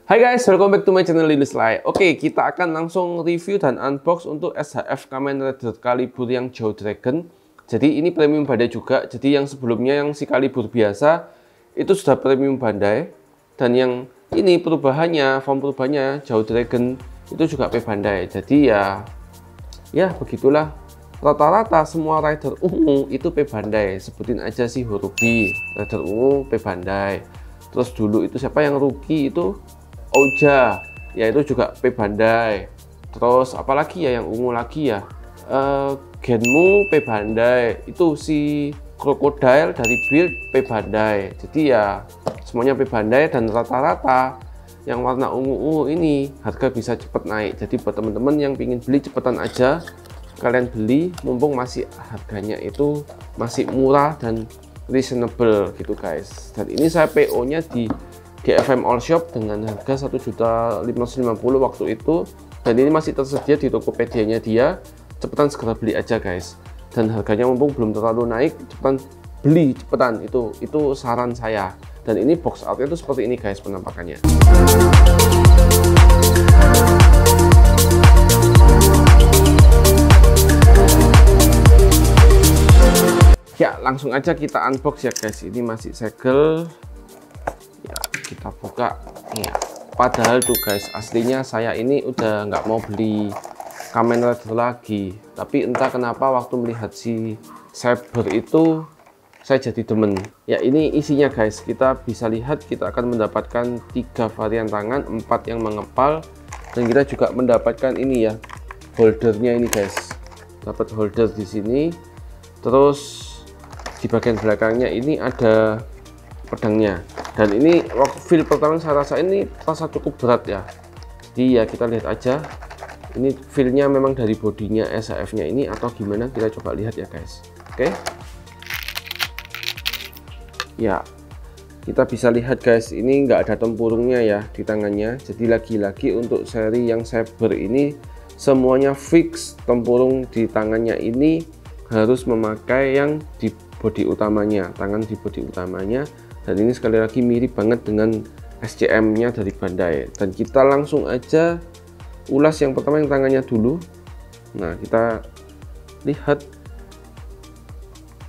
Hai guys, welcome back to my channel Linus Lai. Oke, kita akan langsung review dan unbox untuk SHF Kamen Rider Calibur yang Jauh Dragon. Jadi ini premium Bandai juga. Jadi yang sebelumnya yang si Calibur biasa itu sudah premium Bandai, dan yang ini perubahannya, form perubahannya Jauh Dragon itu juga P Bandai. Jadi ya begitulah. Rata-rata semua rider ungu itu P Bandai. Sebutin aja sih huruf B, rider ungu P Bandai. Terus dulu itu siapa yang rookie itu? Oja, ya itu juga P Bandai. Terus apalagi ya yang ungu lagi ya, Genmu P Bandai, itu si Crocodile dari build P Bandai. Jadi ya semuanya P Bandai, dan rata-rata yang warna ungu-ungu ini harga bisa cepet naik. Jadi buat teman-teman yang pingin beli cepetan aja kalian beli, mumpung masih harganya itu masih murah dan reasonable gitu guys. Dan ini saya PO nya di GFM All Shop dengan harga 1.550.000 waktu itu, dan ini masih tersedia di Tokopedia-nya dia. Cepetan segera beli aja guys, dan harganya mumpung belum terlalu naik, cepetan beli, cepetan, itu saran saya. Dan ini box artnya itu seperti ini guys penampakannya. Ya langsung aja kita unbox ya guys. Ini masih segel ya, kita buka ya. Padahal tuh guys, aslinya saya ini udah nggak mau beli Kamen Rider lagi, tapi entah kenapa waktu melihat si Saber itu saya jadi demen. Ya ini isinya guys, kita bisa lihat kita akan mendapatkan 3 varian tangan, 4 yang mengepal, dan kita juga mendapatkan ini ya, holdernya ini guys. Dapat holder di sini. Terus di bagian belakangnya ini ada pedangnya, dan ini feel pertama saya rasa ini rasa cukup berat ya. Jadi ya kita lihat aja ini feelnya memang dari bodinya SHF nya ini atau gimana, kita coba lihat ya guys. Oke ya, kita bisa lihat guys, ini nggak ada tempurungnya ya di tangannya. Jadi lagi-lagi untuk seri yang Saber ini semuanya fix tempurung di tangannya ini harus memakai yang di bodi utamanya, tangan di bodi utamanya. Dan ini sekali lagi mirip banget dengan SCM nya dari Bandai. Dan kita langsung aja ulas yang pertama yang tangannya dulu. Nah kita lihat,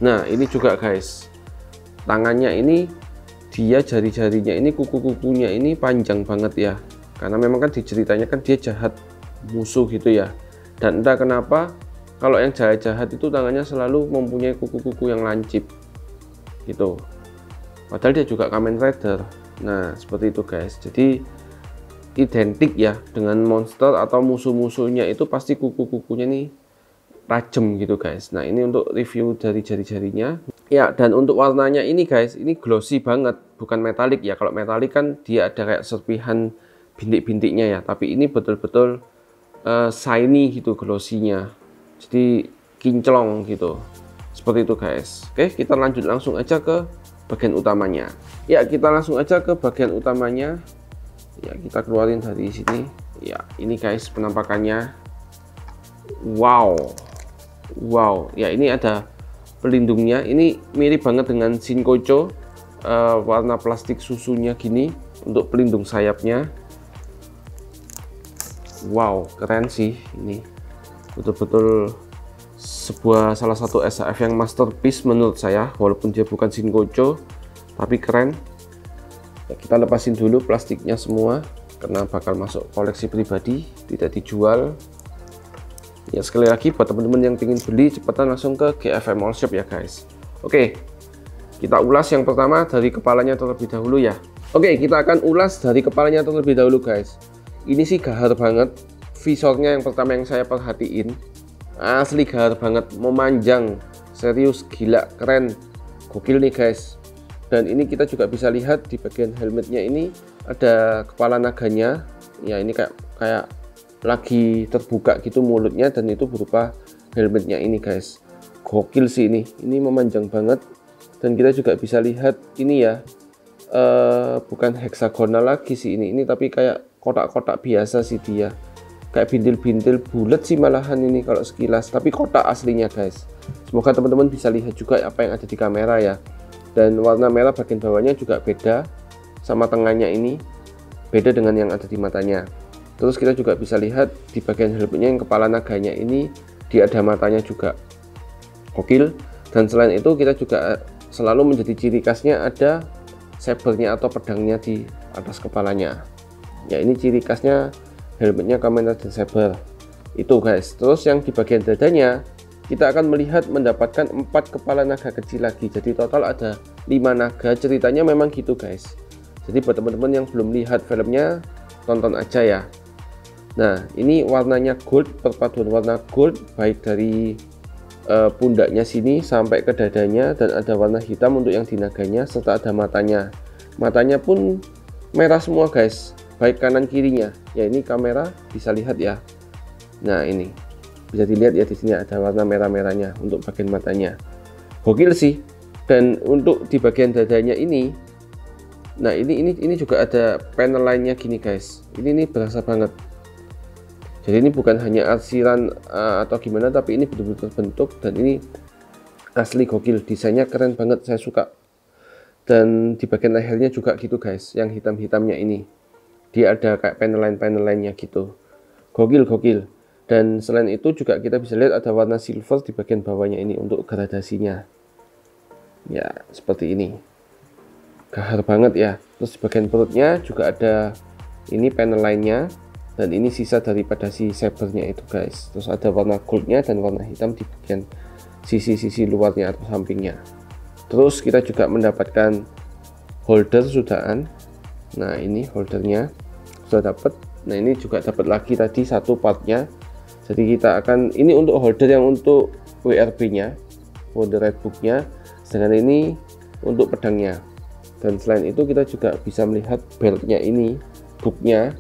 nah ini juga guys, tangannya ini dia jari-jarinya ini, kuku-kukunya ini panjang banget ya, karena memang kan diceritanya kan dia jahat musuh gitu ya. Dan entah kenapa kalau yang jahat-jahat itu tangannya selalu mempunyai kuku-kuku yang lancip gitu, padahal dia juga Kamen Rider. Nah seperti itu guys, jadi identik ya dengan monster atau musuh-musuhnya, itu pasti kuku-kukunya nih tajam gitu guys. Nah ini untuk review dari jari-jarinya ya. Dan untuk warnanya ini guys, ini glossy banget, bukan metalik ya. Kalau metalik kan dia ada kayak serpihan bintik-bintiknya ya, tapi ini betul-betul shiny gitu glossy-nya, jadi kinclong gitu, seperti itu guys. Oke, kita lanjut langsung aja ke bagian utamanya. Ya kita langsung aja ke bagian utamanya ya, kita keluarin dari sini ya. Ini guys penampakannya, wow ya, ini ada pelindungnya. Ini mirip banget dengan Shinkocho, warna plastik susunya gini untuk pelindung sayapnya. Wow keren sih, ini betul-betul salah satu SHF yang masterpiece menurut saya, walaupun dia bukan Shinkocho tapi keren ya. Kita lepasin dulu plastiknya semua karena bakal masuk koleksi pribadi, tidak dijual ya. Sekali lagi buat teman-teman yang ingin beli, cepetan langsung ke GFM All Shop ya guys. Oke, kita ulas yang pertama dari kepalanya terlebih dahulu ya. Oke, kita akan ulas dari kepalanya terlebih dahulu guys. Ini sih gahar banget, visornya yang pertama yang saya perhatiin, asli gahar banget, memanjang, serius, gila, keren, gokil nih guys. Dan ini kita juga bisa lihat di bagian helmetnya ini ada kepala naganya ya. Ini kayak lagi terbuka gitu mulutnya, dan itu berupa helmetnya ini guys. Gokil sih ini memanjang banget. Dan kita juga bisa lihat ini ya, bukan heksagonal lagi sih ini tapi kayak kotak-kotak biasa sih dia, kayak bintil-bintil bulat sih malahan ini kalau sekilas, tapi kotak aslinya guys. Semoga teman-teman bisa lihat juga apa yang ada di kamera ya. Dan warna merah bagian bawahnya juga beda sama tengahnya ini, beda dengan yang ada di matanya. Terus kita juga bisa lihat di bagian helmetnya yang kepala naganya ini dia ada matanya juga, gokil. Dan selain itu kita juga selalu menjadi ciri khasnya ada sabernya atau pedangnya di atas kepalanya. Ya, ini ciri khasnya helmetnya Kamen Rider Saber itu guys. Terus yang di bagian dadanya kita akan melihat mendapatkan 4 kepala naga kecil lagi, jadi total ada 5 naga. Ceritanya memang gitu guys. Jadi buat teman-teman yang belum lihat filmnya, tonton aja ya. Nah, ini warnanya gold, perpaduan warna gold baik dari pundaknya sini sampai ke dadanya, dan ada warna hitam untuk yang di naganya, serta ada matanya. Matanya pun merah semua guys, baik kanan kirinya. Ya, ini kamera bisa lihat ya. Nah, ini bisa dilihat ya, di sini ada warna merah-merahnya untuk bagian matanya. Gokil sih. Dan untuk di bagian dadanya ini, nah ini juga ada panel lainnya gini guys. Ini berasa banget. Jadi ini bukan hanya arsiran atau gimana, tapi ini betul-betul terbentuk dan ini asli gokil. Desainnya keren banget, saya suka. Dan di bagian lehernya juga gitu guys, yang hitam-hitamnya ini. Dia ada kayak panel lainnya gitu. Gokil. Dan selain itu juga kita bisa lihat ada warna silver di bagian bawahnya ini untuk gradasinya. Ya, seperti ini. Gahar banget ya. Terus di bagian perutnya juga ada ini panel lainnya, dan ini sisa daripada si sabernya itu guys. Terus ada warna goldnya dan warna hitam di bagian sisi-sisi luarnya atau sampingnya. Terus kita juga mendapatkan holder sudahan. Nah, ini holdernya sudah dapat. Nah, ini juga dapat lagi tadi satu partnya. Jadi kita akan, ini untuk holder yang untuk WRB nya, Wonder Red Book-nya, sedangkan ini untuk pedangnya. Dan selain itu kita juga bisa melihat beltnya ini, booknya,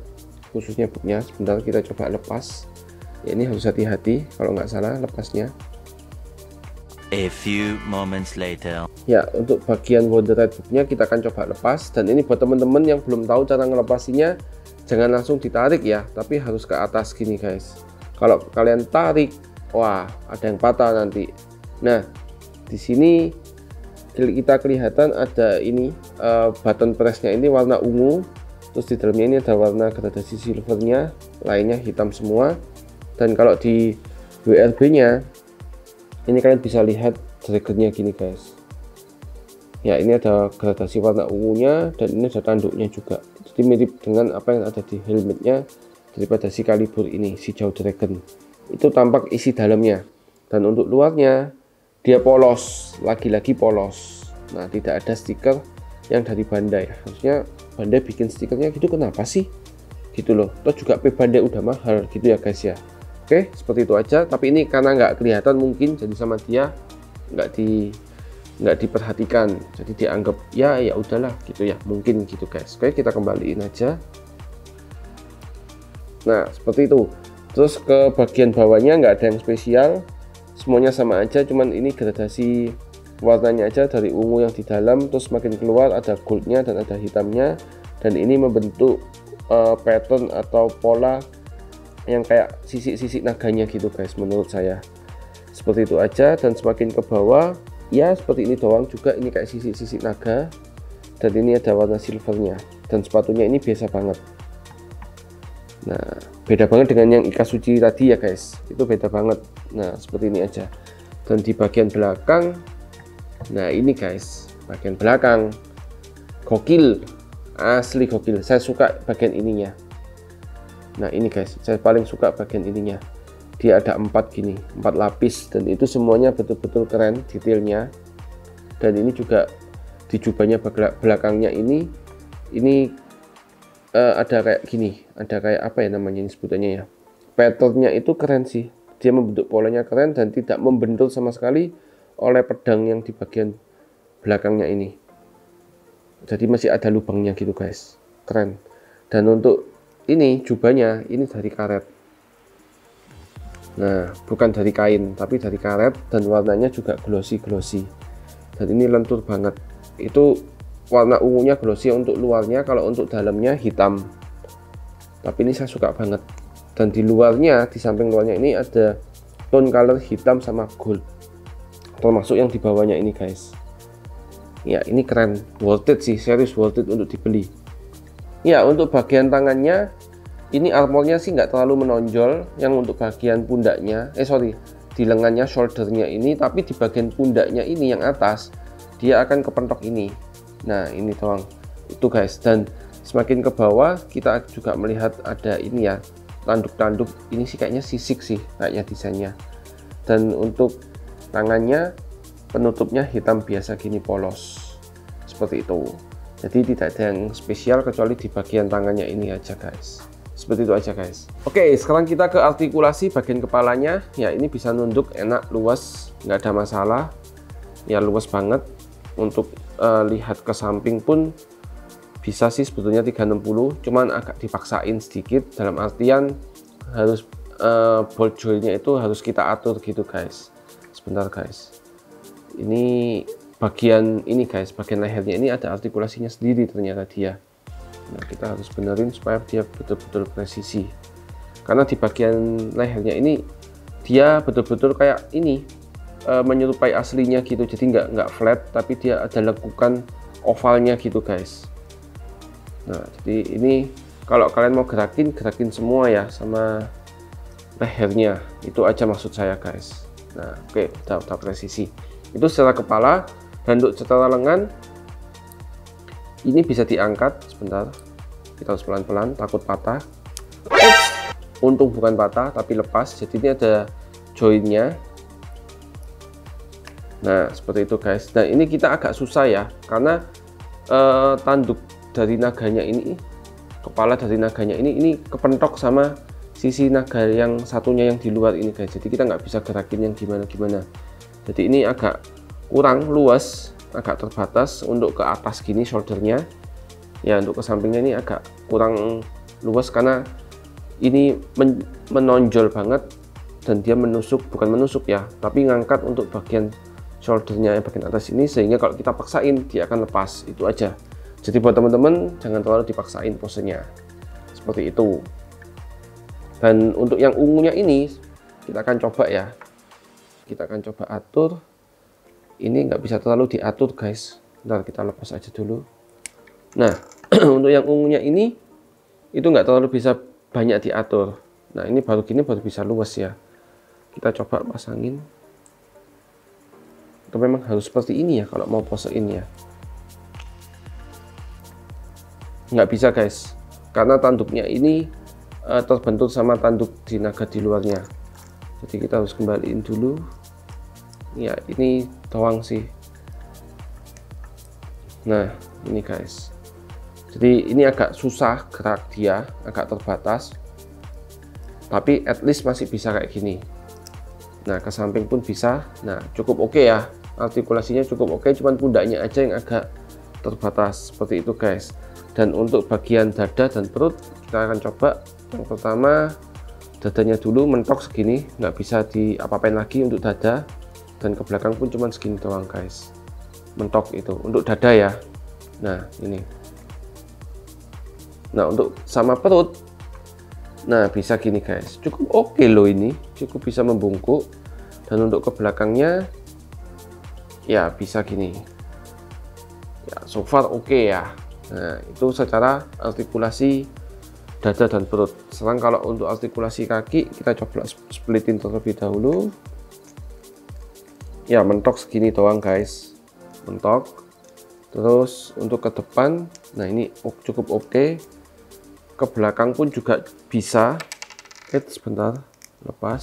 khususnya booknya. Sebentar kita coba lepas ya, ini harus hati-hati kalau nggak salah lepasnya. A few moments later. Ya, untuk bagian Wonder Red Book-nya kita akan coba lepas. Dan ini buat teman-teman yang belum tahu cara ngelepasinya, jangan langsung ditarik ya, tapi harus ke atas gini guys. Kalau kalian tarik, wah, ada yang patah nanti. Nah, di sini kita kelihatan ada ini button pressnya ini warna ungu. Terus di dalamnya ini ada warna gradasi silvernya, lainnya hitam semua. Dan kalau di WRB nya ini kalian bisa lihat triggernya gini guys. Ya, ini ada gradasi warna ungunya dan ini ada tanduknya juga. Jadi mirip dengan apa yang ada di helmetnya daripada si Calibur ini, si Jauh Dragon. Itu tampak isi dalamnya. Dan untuk luarnya dia polos, lagi-lagi polos. Nah, tidak ada stiker yang dari Bandai. Harusnya Bandai bikin stikernya gitu, kenapa sih? Gitu loh. Terus juga Bandai udah mahal gitu ya guys ya. Oke, seperti itu aja. Tapi ini karena nggak kelihatan mungkin, jadi sama dia nggak diperhatikan. Jadi dianggap ya udahlah gitu ya. Mungkin gitu guys. Oke, kita kembaliin aja. Nah, seperti itu. Terus ke bagian bawahnya nggak ada yang spesial, semuanya sama aja, cuman ini gradasi warnanya aja dari ungu yang di dalam, terus makin keluar ada goldnya dan ada hitamnya, dan ini membentuk pattern atau pola yang kayak sisik-sisik naganya gitu guys, menurut saya. Seperti itu aja. Dan semakin ke bawah ya seperti ini doang juga, ini kayak sisik-sisik naga, dan ini ada warna silvernya, dan sepatunya ini biasa banget. Nah, beda banget dengan yang Ikatsuchi tadi ya guys, itu beda banget. Nah, seperti ini aja. Dan di bagian belakang, nah ini guys, bagian belakang gokil, asli gokil. Saya suka bagian ininya. Nah, ini guys, saya paling suka bagian ininya. Dia ada 4 gini, 4 lapis, dan itu semuanya betul-betul keren detailnya. Dan ini juga di jubahnya belakangnya ini ada kayak gini, ada kayak apa ya namanya ini sebutannya ya, patternnya itu keren sih. Dia membentuk polanya keren dan tidak membentul sama sekali oleh pedang yang di bagian belakangnya ini. Jadi masih ada lubangnya gitu guys, keren. Dan untuk ini jubahnya ini dari karet. Nah, bukan dari kain tapi dari karet, dan warnanya juga glossy. Dan ini lentur banget. Itu warna ungunya glossy untuk luarnya, kalau untuk dalamnya hitam. Tapi ini saya suka banget. Dan di luarnya, di samping luarnya ini ada tone color hitam sama gold, termasuk yang di bawahnya ini guys. Ya, ini keren, worth it sih, serius worth it untuk dibeli. Ya, untuk bagian tangannya ini armornya sih nggak terlalu menonjol. Yang untuk bagian pundaknya, di lengannya, shouldernya ini, tapi di bagian pundaknya ini yang atas dia akan kepentok ini. Nah, ini doang itu guys. Dan semakin ke bawah kita juga melihat ada ini ya, tanduk-tanduk. Ini sih kayaknya sisik sih kayaknya desainnya. Dan untuk tangannya penutupnya hitam biasa gini, polos seperti itu. Jadi tidak ada yang spesial kecuali di bagian tangannya ini aja guys. Seperti itu aja guys. Oke, sekarang kita ke artikulasi bagian kepalanya. Ya, ini bisa nunduk enak, luas, nggak ada masalah. Ya, luas banget. Untuk lihat ke samping pun bisa sih sebetulnya 360, cuman agak dipaksain sedikit, dalam artian harus bolt jointnya itu harus kita atur gitu guys. Sebentar guys, ini bagian ini guys, bagian lehernya ini ada artikulasinya sendiri ternyata dia. Nah, kita harus benerin supaya dia betul-betul presisi, karena di bagian lehernya ini dia betul-betul kayak ini menyerupai aslinya gitu, jadi nggak flat, tapi dia ada lekukan ovalnya gitu guys. Nah, jadi ini kalau kalian mau gerakin semua ya sama lehernya, itu aja maksud saya guys. Nah, oke, udah presisi. Itu secara kepala. Dan untuk secara lengan ini bisa diangkat. Sebentar, kita harus pelan-pelan, takut patah. Untung bukan patah tapi lepas, jadi ini ada joinnya. Nah, seperti itu guys. Dan ini kita agak susah ya, karena tanduk dari naganya ini, kepala dari naganya ini kepentok sama sisi naga yang satunya yang di luar ini guys. Jadi kita nggak bisa gerakin yang gimana-gimana. Jadi ini agak kurang luas, agak terbatas untuk ke atas gini shouldernya. Ya, untuk ke sampingnya ini agak kurang luas karena ini menonjol banget dan dia menusuk, bukan menusuk ya, tapi ngangkat untuk bagian shouldernya yang bagian atas ini, sehingga kalau kita paksain dia akan lepas. Itu aja. Jadi buat teman-teman jangan terlalu dipaksain posenya. Seperti itu. Dan untuk yang ungunya ini kita akan coba ya. Kita akan coba atur. Ini nggak bisa terlalu diatur guys. Bentar, kita lepas aja dulu. Nah, untuk yang ungunya ini itu nggak terlalu bisa banyak diatur. Nah, ini baru gini baru bisa luas ya. Kita coba pasangin. Itu memang harus seperti ini ya kalau mau posein ya. Nggak bisa guys, karena tanduknya ini terbentur sama tanduk di naga di luarnya. Jadi kita harus kembaliin dulu. Ya, ini doang sih. Nah, ini guys. Jadi ini agak susah gerak dia, agak terbatas. Tapi at least masih bisa kayak gini. Nah, ke samping pun bisa. Nah, cukup oke ya. Artikulasinya cukup oke, cuman pundaknya aja yang agak terbatas. Seperti itu guys. Dan untuk bagian dada dan perut kita akan coba. Yang pertama, dadanya dulu mentok segini, nggak bisa diapa-apain lagi untuk dada. Dan ke belakang pun cuman segini doang guys, mentok itu untuk dada ya. Nah, ini. Nah, untuk sama perut, nah bisa gini guys, cukup oke loh ini, cukup bisa membungkuk. Dan untuk ke belakangnya ya bisa gini ya, so far oke ya. Nah, itu secara artikulasi dada dan perut. Sekarang kalau untuk artikulasi kaki kita coba splitin terlebih dahulu. Ya, mentok segini doang guys, mentok. Terus untuk ke depan, nah ini cukup oke. Ke belakang pun juga bisa. Sebentar, lepas.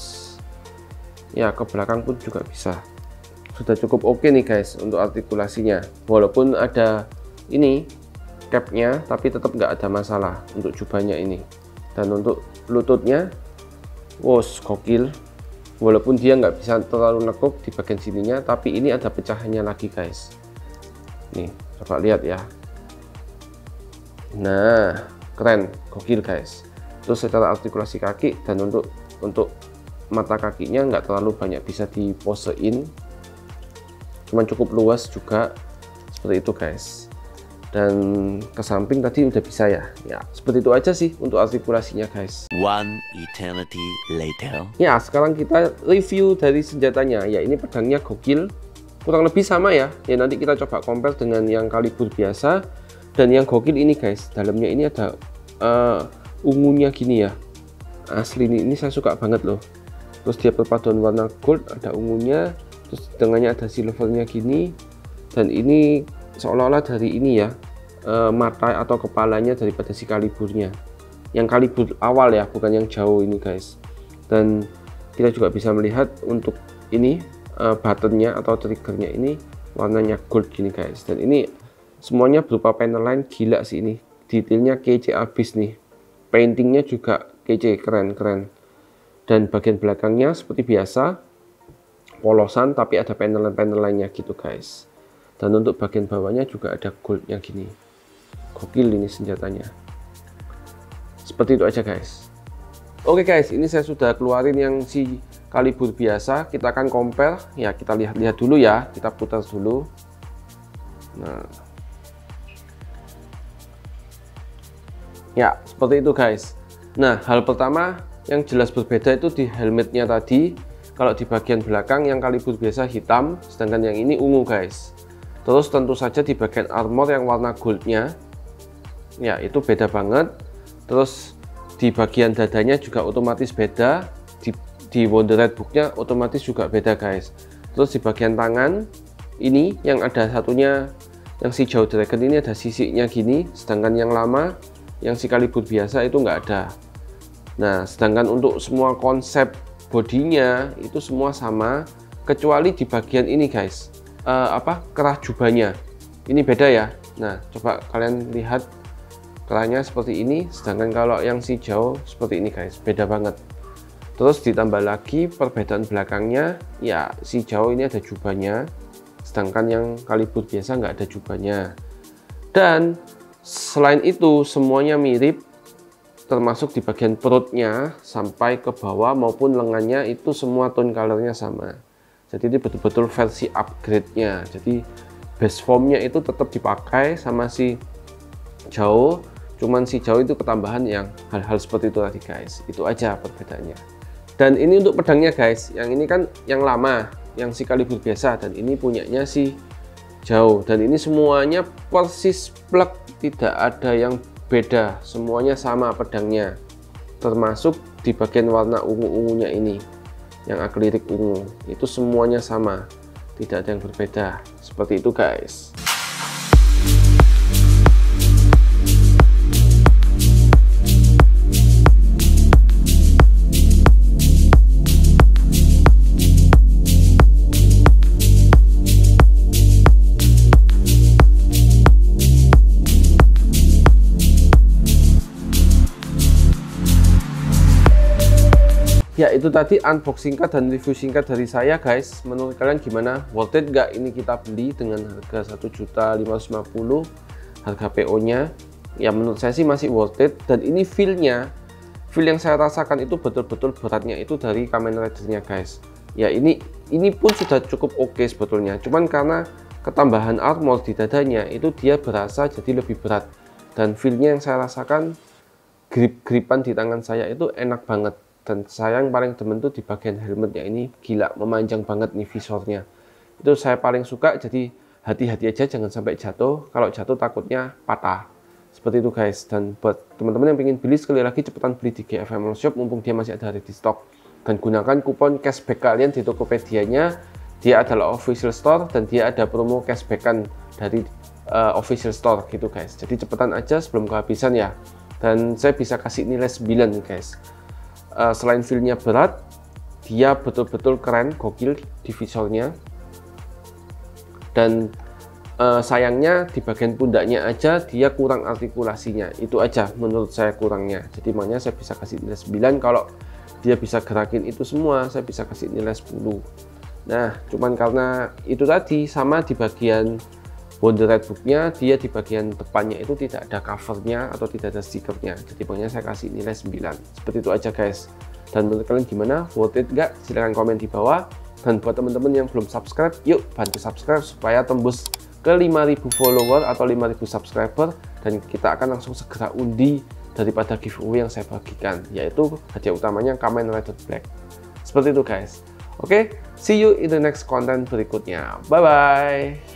Ya, ke belakang pun juga bisa. Sudah cukup oke nih guys untuk artikulasinya. Walaupun ada ini capnya, tapi tetap nggak ada masalah untuk jubahnya ini. Dan untuk lututnya, wos gokil. Walaupun dia nggak bisa terlalu nekuk di bagian sininya, tapi ini ada pecahannya lagi guys. Nih, coba lihat ya. Nah, keren, gokil guys. Terus secara artikulasi kaki dan untuk mata kakinya nggak terlalu banyak bisa diposein, cuman cukup luas juga, seperti itu guys. Dan ke samping tadi udah bisa ya. Ya, seperti itu aja sih untuk artikulasinya guys. One eternity later. Ya, sekarang kita review dari senjatanya. Ya, ini pedangnya gokil, kurang lebih sama ya. Ya, nanti kita coba compare dengan yang kaliber biasa. Dan yang gokil ini guys, dalamnya ini ada ungunya gini ya, asli ini saya suka banget loh. Terus dia perpaduan warna gold, ada ungunya, terus di tengahnya ada silvernya gini, dan ini seolah-olah dari ini ya, mata atau kepalanya daripada si kaliburnya, yang kalibur awal ya, bukan yang jauh ini guys. Dan kita juga bisa melihat untuk ini buttonnya atau triggernya ini warnanya gold gini guys, dan ini semuanya berupa panel line. Gila sih ini, detailnya kece abis nih, paintingnya juga kece, keren. Dan bagian belakangnya seperti biasa polosan, tapi ada panel lainnya gitu guys. Dan untuk bagian bawahnya juga ada goldnya gini, gokil ini senjatanya. Seperti itu aja guys. Oke guys, ini saya sudah keluarin yang si kalibur biasa. Kita akan compare ya, kita lihat dulu ya, kita putar dulu. Nah ya, seperti itu guys. Nah, hal pertama yang jelas berbeda itu di helmetnya tadi. Kalau di bagian belakang yang kalibur biasa hitam, sedangkan yang ini ungu guys. Terus tentu saja di bagian armor yang warna goldnya, ya itu beda banget. Terus di bagian dadanya juga otomatis beda. Di Wonder Red Book-nya otomatis juga beda guys. Terus di bagian tangan ini yang ada satunya, yang si Jaw Dragon ini ada sisinya gini, sedangkan yang lama yang si kalibur biasa itu nggak ada. Nah, sedangkan untuk semua konsep bodinya itu semua sama, kecuali di bagian ini guys, kerah jubahnya ini beda ya. Nah, coba kalian lihat kerahnya seperti ini, sedangkan kalau yang si Jaw seperti ini guys, beda banget. Terus ditambah lagi perbedaan belakangnya, ya si Jaw ini ada jubahnya, sedangkan yang kalibur biasa nggak ada jubahnya. Dan selain itu semuanya mirip, termasuk di bagian perutnya sampai ke bawah maupun lengannya itu semua tone colornya sama. Jadi ini betul-betul versi upgrade-nya. Jadi base formnya itu tetap dipakai sama si Jaw, cuman si Jaw itu ketambahan yang hal-hal seperti itu tadi guys. Itu aja perbedaannya. Dan ini untuk pedangnya guys, yang ini kan yang lama, yang si kalibur biasa, dan ini punyanya si Jaw. Dan ini semuanya persis plug, tidak ada yang beda, semuanya sama pedangnya, termasuk di bagian warna ungu-ungunya ini, yang akrilik ungu, itu semuanya sama, tidak ada yang berbeda. Seperti itu guys. Ya, itu tadi unboxing singkat dan review singkat dari saya guys. Menurut kalian gimana? Worth it nggak ini kita beli dengan harga 1.550.000 harga PO nya? Ya menurut saya sih masih worth it. Dan ini feel yang saya rasakan itu betul-betul beratnya itu dari Kamen Rider-nya guys. Ya ini pun sudah cukup oke sebetulnya, cuman karena ketambahan armor di dadanya itu dia berasa jadi lebih berat. Dan feel-nya yang saya rasakan, grip-gripan di tangan saya itu enak banget. Dan saya yang paling demen tuh di bagian helmetnya ini, gila memanjang banget nih visornya. Itu saya paling suka, jadi hati-hati aja jangan sampai jatuh. Kalau jatuh takutnya patah. Seperti itu guys. Dan buat teman-teman yang ingin beli, sekali lagi cepetan beli di GFM Shop mumpung dia masih ada ready stock. Dan gunakan kupon cashback kalian di Tokopedia-nya. Dia adalah official store dan dia ada promo cashbackan dari official store gitu guys. Jadi cepetan aja sebelum kehabisan ya. Dan saya bisa kasih nilai 9 nih guys. Selain feel-nya berat, dia betul-betul keren, gokil di visornya. Dan sayangnya di bagian pundaknya aja dia kurang artikulasinya, itu aja menurut saya kurangnya. Jadi makanya saya bisa kasih nilai 9. Kalau dia bisa gerakin itu semua, saya bisa kasih nilai 10. Nah, cuman karena itu tadi, sama di bagian Wonder Red Book-nya, dia di bagian depannya itu tidak ada covernya atau tidak ada stikernya. Jadi makanya saya kasih nilai 9. Seperti itu aja guys. Dan menurut kalian gimana? Worth it nggak? Silahkan komen di bawah. Dan buat teman-teman yang belum subscribe, yuk bantu subscribe supaya tembus ke 5.000 follower atau 5.000 subscriber. Dan kita akan langsung segera undi daripada giveaway yang saya bagikan, yaitu hadiah utamanya Kamen Rider Black. Seperti itu guys. Oke, see you in the next content berikutnya. Bye-bye.